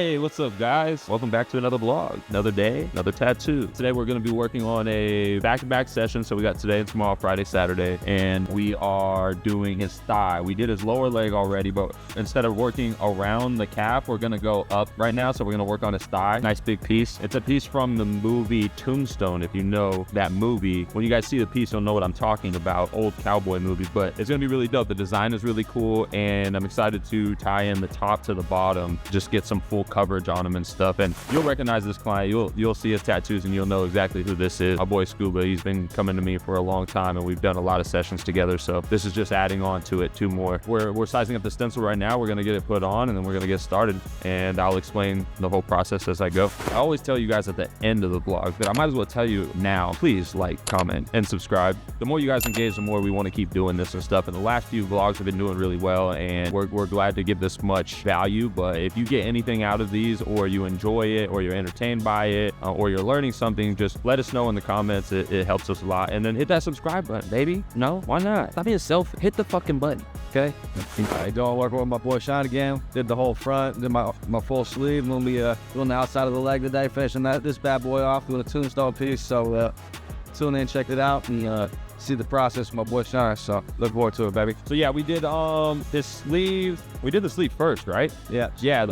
Hey, what's up guys? Welcome back to another vlog. Another day, another tattoo. Today we're gonna be working on a back-to-back session. So we got today and tomorrow, Friday, Saturday, and we are doing his thigh. We did his lower leg already, but instead of working around the calf, we're gonna go up right now. So we're gonna work on his thigh. Nice big piece. It's a piece from the movie Tombstone, if you know that movie. When you guys see the piece, you'll know what I'm talking about. Old cowboy movie, but it's gonna be really dope. The design is really cool, and I'm excited to tie in the top to the bottom, just get some full coverage on him and stuff. And you'll recognize this client. You'll see his tattoos and you'll know exactly who this is. My boy Scuba, he's been coming to me for a long time and we've done a lot of sessions together. So this is just adding on to it, two more. We're sizing up the stencil right now. We're gonna get it put on and then we're gonna get started, and I'll explain the whole process as I go. I always tell you guys at the end of the vlog, but I might as well tell you now, please like, comment, and subscribe. The more you guys engage, the more we want to keep doing this and stuff. And the last few vlogs have been doing really well, and we're glad to give this much value. But if you get anything out of these, or you enjoy it, or you're entertained by it, or you're learning something, just let us know in the comments. It helps us a lot. And then hit that subscribe button, baby. No, why not? Stop being selfish. Hit the fucking button, okay? I don't work with my boy Sean again. Did the whole front, did my full sleeve. We'll be doing the outside of the leg today, finishing this bad boy off with a Tombstone piece. So tune in, check it out, and see the process with my boy Sean. So look forward to it, baby. So yeah, we did this sleeve. We did the sleeve first, right? Yeah. Yeah.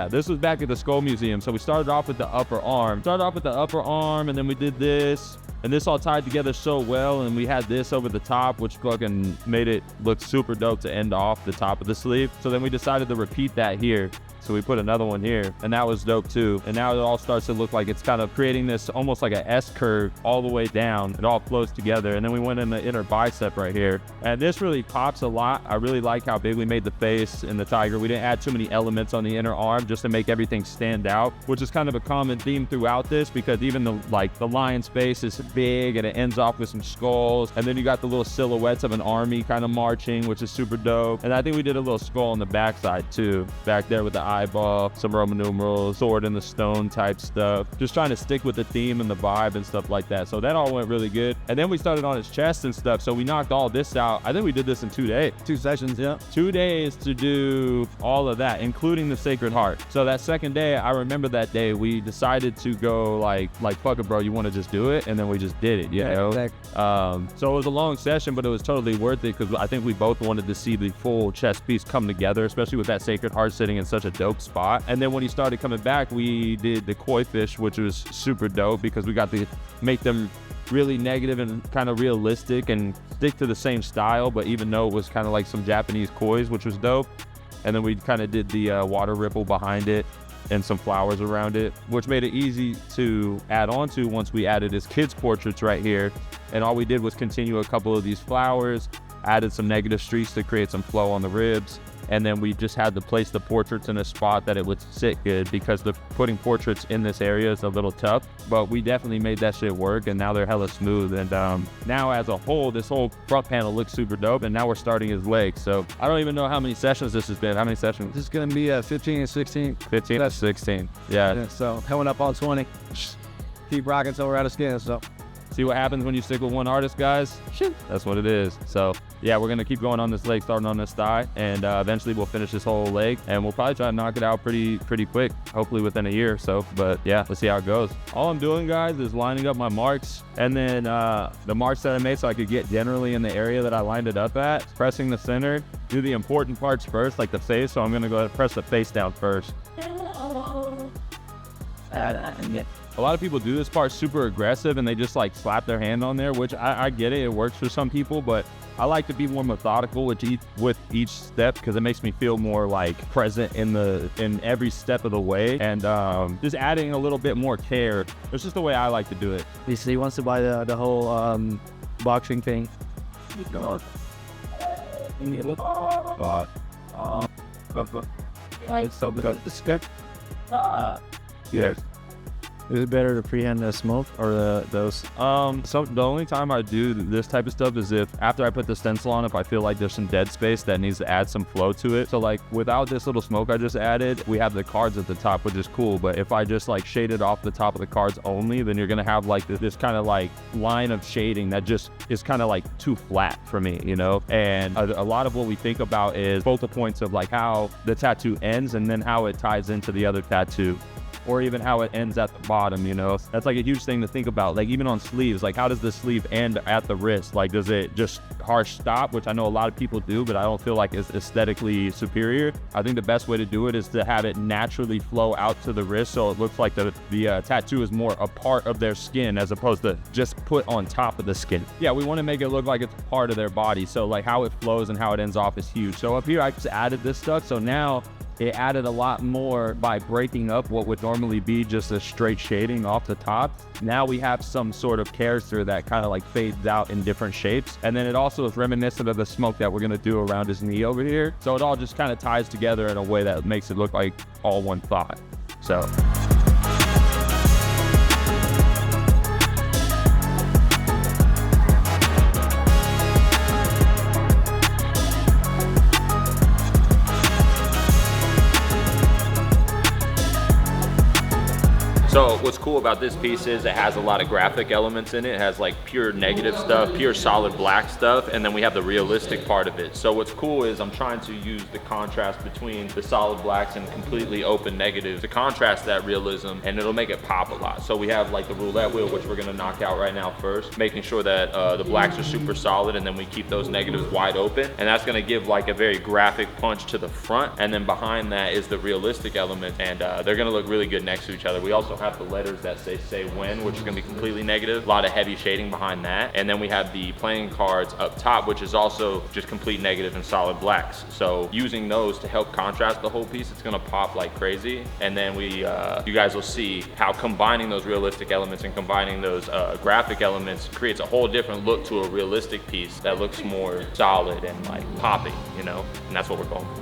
This was back at the Skull Museum. So we started off with the upper arm. And then we did this. And this all tied together so well, and we had this over the top, which fucking made it look super dope to end off the top of the sleeve. So then we decided to repeat that here. So we put another one here, and that was dope too. And now it all starts to look like it's kind of creating this almost like a S curve all the way down. It all flows together. And then we went in the inner bicep right here. And this really pops a lot. I really like how big we made the face and the tiger. We didn't add too many elements on the inner arm just to make everything stand out, which is kind of a common theme throughout this, because even the lion's face is big and it ends off with some skulls. And then you got the little silhouettes of an army kind of marching, which is super dope. And I think we did a little skull on the backside too, back there with the eyeball, some Roman numerals, sword in the stone type stuff. Just trying to stick with the theme and the vibe and stuff like that. So that all went really good. And then we started on his chest and stuff. So we knocked all this out. I think we did this in 2 days. 2 sessions, yeah. 2 days to do all of that, including the Sacred Heart. So that second day, I remember that day, we decided to go like fuck it, bro, you want to just do it? And then we just did it, you know? Exactly. So it was a long session, but it was totally worth it, because I think we both wanted to see the full chest piece come together, especially with that Sacred Heart sitting in such a dope spot. And then when he started coming back, we did the koi fish, which was super dope, because we got to make them really negative and kind of realistic and stick to the same style, but even though it was kind of like some Japanese kois, which was dope. And then we kind of did the water ripple behind it and some flowers around it, which made it easy to add on to once we added his kids portraits right here. And all we did was continue a couple of these flowers, added some negative streaks to create some flow on the ribs. And then we just had to place the portraits in a spot that it would sit good, because putting portraits in this area is a little tough, but we definitely made that shit work, and now they're hella smooth. And now as a whole, this whole front panel looks super dope, and now we're starting his legs. So I don't even know how many sessions this has been. How many sessions? This is going to be 15 and 16. 15 to 16. Yeah. So coming up on 20. Keep rocking till we're out of skin, so. See what happens when you stick with one artist, guys? That's what it is. So yeah, we're gonna keep going on this leg, starting on this thigh, and eventually we'll finish this whole leg, and we'll probably try to knock it out pretty quick, hopefully within a year or so. But yeah, let's see how it goes. All I'm doing, guys, is lining up my marks, and then the marks that I made so I could get generally in the area that I lined it up at, pressing the center, do the important parts first, like the face. So I'm gonna go ahead and press the face down first. A lot of people do this part super aggressive and they just like slap their hand on there, which I get it. It works for some people, but I like to be more methodical with each step, because it makes me feel more like present in every step of the way, and just adding a little bit more care. It's just the way I like to do it. He wants to buy the whole boxing thing. It's so good. Yes. Is it better to freehand the smoke or those? So the only time I do this type of stuff is if after I put the stencil on, if I feel like there's some dead space that needs to add some flow to it. So like without this little smoke I just added, we have the cards at the top, which is cool. But if I just like shaded off the top of the cards only, then you're gonna have like this kind of like line of shading that just is kind of like too flat for me, you know? And a lot of what we think about is focal points of like how the tattoo ends and then how it ties into the other tattoo, or even how it ends at the bottom, you know? That's like a huge thing to think about. Like even on sleeves, like how does the sleeve end at the wrist? Like does it just harsh stop, which I know a lot of people do, but I don't feel like it's aesthetically superior. I think the best way to do it is to have it naturally flow out to the wrist so it looks like the tattoo is more a part of their skin as opposed to just put on top of the skin. Yeah, we want to make it look like it's part of their body. So like how it flows and how it ends off is huge. So up here I just added this stuff. So now it added a lot more by breaking up what would normally be just a straight shading off the top. Now we have some sort of character that kind of like fades out in different shapes. And then it also is reminiscent of the smoke that we're gonna do around his knee over here. So it all just kind of ties together in a way that makes it look like all one thought. So. So what's cool about this piece is it has a lot of graphic elements in it. It has like pure negative stuff, pure solid black stuff, and then we have the realistic part of it. So what's cool is I'm trying to use the contrast between the solid blacks and completely open negatives to contrast that realism, and it'll make it pop a lot. So we have like the roulette wheel, which we're gonna knock out right now first, making sure that the blacks are super solid, and then we keep those negatives wide open. And that's gonna give like a very graphic punch to the front, and then behind that is the realistic element, and they're gonna look really good next to each other. We also have the letters that say when, which is going to be completely negative, a lot of heavy shading behind that, and then we have the playing cards up top, which is also just complete negative and solid blacks. So using those to help contrast the whole piece, it's going to pop like crazy. And then we you guys will see how combining those realistic elements and combining those graphic elements creates a whole different look to a realistic piece that looks more solid and like popping, you know, and that's what we're going for.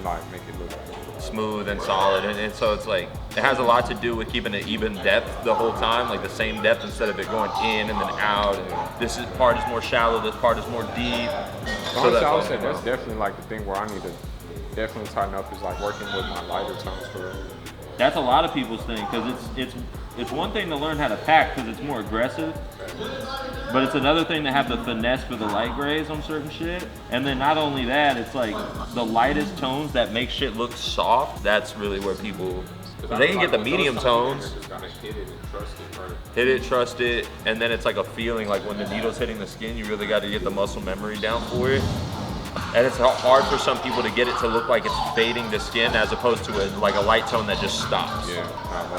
Like make it look smooth and solid, and so it's like it has a lot to do with keeping an even depth the whole time, like the same depth instead of it going in and then out. And this part is more shallow, this part is more deep. So that's, I would say that's definitely like the thing where I need to definitely tighten up is like working with my lighter tones for real. That's a lot of people's thing, because it's one thing to learn how to pack because it's more aggressive, but it's another thing to have the finesse for the light grays on certain shit. And then not only that, it's like the lightest tones that make shit look soft. That's really where people, they can get the medium tones. Just gotta hit it and trust it, right? Hit it, trust it, and then it's like a feeling like when the needle's hitting the skin, you really got to get the muscle memory down for it. And it's hard for some people to get it to look like it's fading the skin as opposed to like a light tone that just stops. Yeah.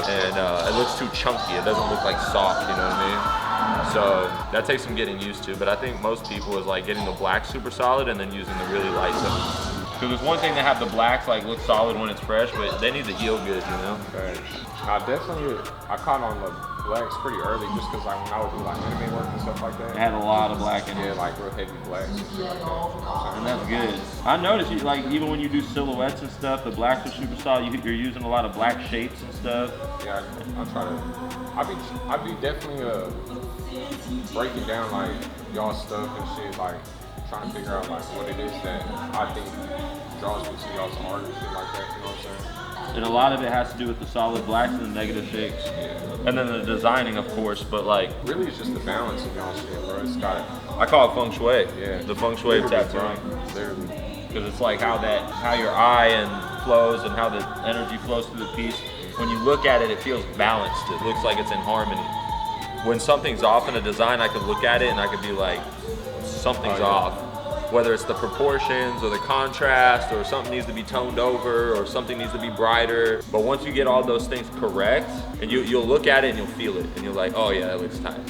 And it looks too chunky. It doesn't look like soft, you know what I mean? So that takes some getting used to, but I think most people is like getting the black super solid and then using the really light tones. Because it's one thing to have the blacks like look solid when it's fresh, but they need to heal good, you know? Right. I caught on the blacks pretty early just because like when I would do like anime work and stuff like that. It had a lot of black in it. Yeah, like real heavy blacks and shit like that. And that's good. I noticed you like even when you do silhouettes and stuff, the blacks are super solid. You're using a lot of black shapes and stuff. Yeah, I try to. I be definitely breaking down like y'all stuff and shit, like trying to figure out like what it is that I think draws me to y'all's art and shit like that. You know what I'm saying? And a lot of it has to do with the solid blacks and the negative shapes. Yeah. And then the designing, of course, but like really it's just the balance of y'all shit, bro. It's got I call it feng shui. Yeah. The feng shui of tattooing. Literally. Because it's like how your eye and flows and how the energy flows through the piece. When you look at it, it feels balanced. It looks like it's in harmony. When something's off in a design, I could look at it and I could be like, something's off. Whether it's the proportions or the contrast or something needs to be toned over or something needs to be brighter. But once you get all those things correct, and you'll look at it and you'll feel it and you're like, oh yeah, that looks tight.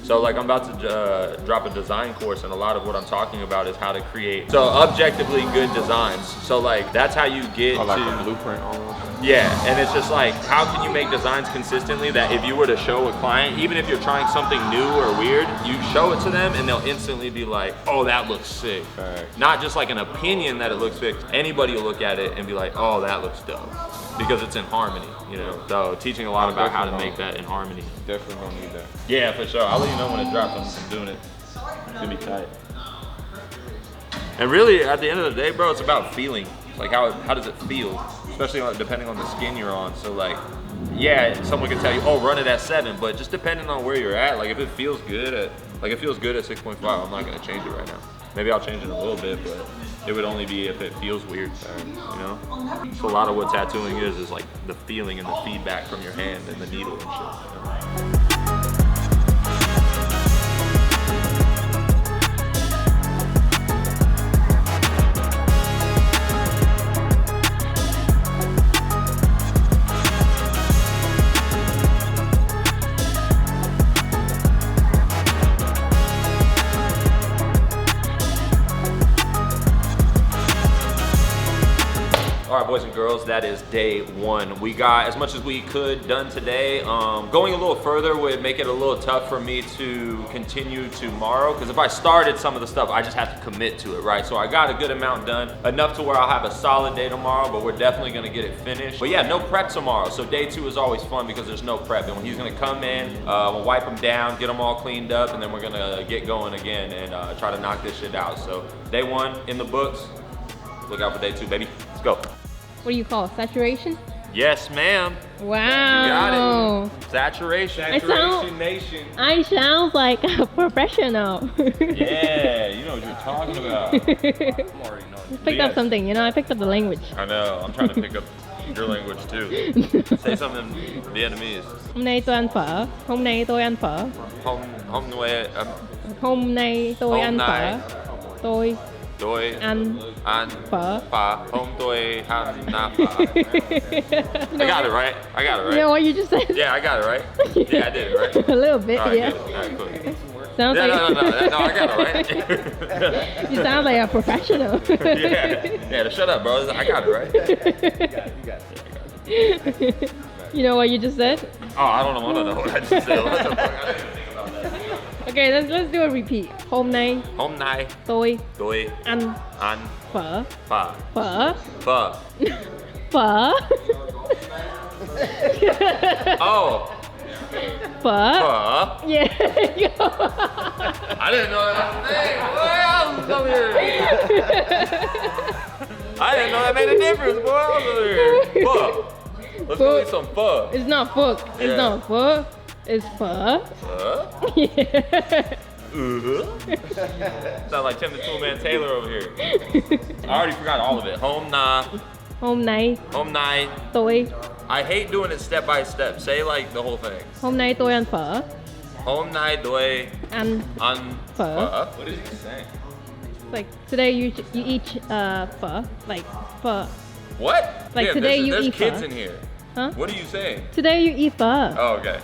So like I'm about to drop a design course, and a lot of what I'm talking about is how to create objectively good designs. So like that's how you get Or like to a blueprint almost. yeah, and it's just like, how can you make designs consistently that if you were to show a client, even if you're trying something new or weird, you show it to them and they'll instantly be like, oh, that looks sick. Right. Not just like an opinion that it looks sick. Anybody will look at it and be like, oh, that looks dope. Because it's in harmony, you know? So teaching a lot about how to make that in harmony. Definitely gonna need that. Yeah, for sure. I'll let you know when it drops. I'm doing it. It's gonna be tight. And really, at the end of the day, bro, it's about feeling. Like how does it feel? Especially depending on the skin you're on. So like, yeah, someone can tell you, oh, run it at 7, but just depending on where you're at, like if it feels good at 6.5, I'm not gonna change it right now. Maybe I'll change it a little bit, but it would only be if it feels weird, you know? So a lot of what tattooing is like the feeling and the feedback from your hand and the needle and shit, you know? All right, boys and girls, that is day 1. We got as much as we could done today. Going a little further would make it a little tough for me to continue tomorrow, because if I started some of the stuff, I just have to commit to it, right? So I got a good amount done, enough to where I'll have a solid day tomorrow, but we're definitely gonna get it finished. But yeah, no prep tomorrow. So day 2 is always fun because there's no prep. And when he's gonna come in, we'll wipe him down, get them all cleaned up, and then we're gonna get going again and try to knock this shit out. So day 1 in the books. Look out for day 2, baby. Let's go. What do you call it? Saturation? Yes, ma'am. Wow. You got it. Saturation. Saturation Nation. I sound like a professional. Yeah, you know what you're talking about. I'm already knowing. Picked up something, you know, I picked up the language. I know. I'm trying to pick up your language too. Say something in Vietnamese. Hôm nay tôi ăn phở. Hôm nay tôi ăn phở. Hôm nay Hôm nay tôi ăn phở. Tôi ăn phở. Hôm tôi ăn phở. I got it right. I got it right. You know what you just said? Yeah, I got it right. Yeah, I did it right. A little bit, All right, yeah. good. All right, cool. Sounds Yeah, like no, I got it right. you sound like a professional. Yeah, shut up, bro. I got it right. You got it. You know what you just said? Oh, I don't know what I just said. What the fuck? I didn't think about that. Okay, let's do a repeat. Hôm nay tôi ăn phở. Phở. Oh. Phở. Yeah. I didn't know that was a name. Boy, I was over here. I didn't know that made a difference, boy. I was over here. Pho. Let's go eat some pho. It's not pho. It's Yeah. not pho. It's pho. Yeah. Sound like Tim the Toolman Taylor over here. I already forgot all of it. Hôm nay tôi I hate doing it step by step. Say like the whole thing. Hôm nay tôi ăn phở. Hôm nay tôi ăn phở. What is he saying? Like today you eat phở. Like phở. What? Like Yeah, today you there's eat kids pho. in here. Huh? What are you saying? Today you eat phở. Oh, okay.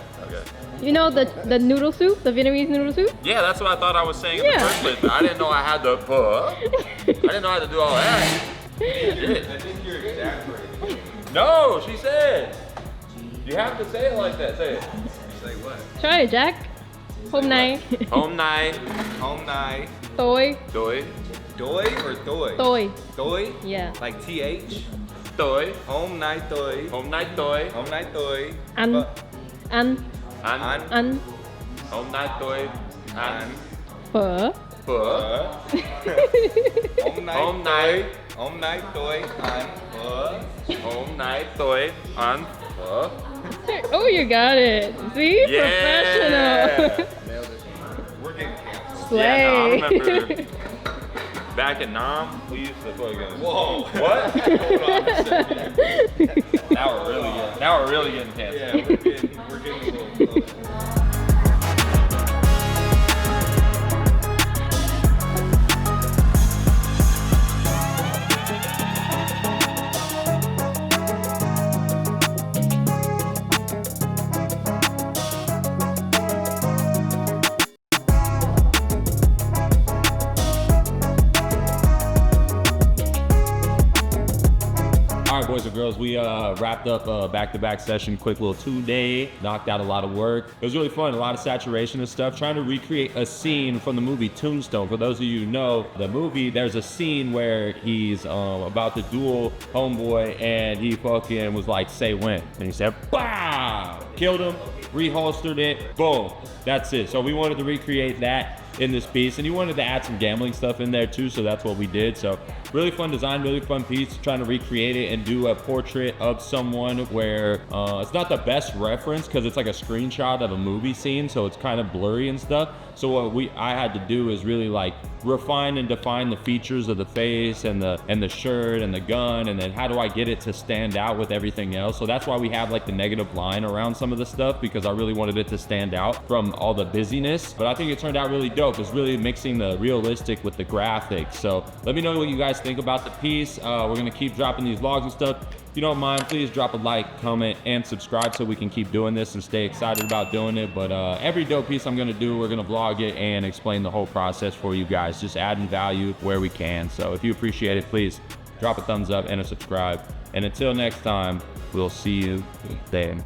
You know the noodle soup, the Vietnamese noodle soup? Yeah, that's what I thought I was saying in the Yeah. first place. But I didn't know I had the pho. I didn't know I had to do all that. Shit. I think you're exaggerating. No, she said. You have to say it like that. Say it. Say what? Try it, Jack. Hôm nay Hôm nay tôi tôi Doi or doi? tôi Doi? yeah Like TH? tôi Hôm nay tôi. hôm nay tôi ăn ăn ăn hôm nay tôi ăn phở. phở. Hôm nay tôi ăn phở. Hôm nay tôi ăn phở. Oh, you got it. See? Yeah. Professional. We're getting canceled. Slay. Yeah, no, I remember back in Nam, we used to fucking. Whoa. What? Hold on a second. Now we're really getting canceled. Yeah, we're getting a little. boys, we wrapped up a back-to-back session, quick little 2-day, knocked out a lot of work. It was really fun, a lot of saturation and stuff, trying to recreate a scene from the movie Tombstone. For those of you who know the movie, there's a scene where he's about to duel Homeboy, and he fucking was like, say when. And he said, "Bah!" Killed him, reholstered it, boom. That's it. So we wanted to recreate that in this piece, and he wanted to add some gambling stuff in there too, so that's what we did. So really fun design, really fun piece, trying to recreate it and do a portrait of someone where it's not the best reference because it's like a screenshot of a movie scene, so it's kind of blurry and stuff. So what I had to do is really like refine and define the features of the face and the shirt and the gun, and then how do I get it to stand out with everything else. So that's why we have like the negative line around some of the stuff, because I really wanted it to stand out from all the busyness. But I think it turned out really dope. It's really mixing the realistic with the graphics. So let me know what you guys think about the piece. We're gonna keep dropping these vlogs and stuff. If you don't mind, please drop a like, comment, and subscribe so we can keep doing this and stay excited about doing it. But every dope piece I'm gonna do, we're gonna vlog it and explain the whole process for you guys, just adding value where we can. So if you appreciate it, please drop a thumbs up and a subscribe. And until next time, we'll see you then.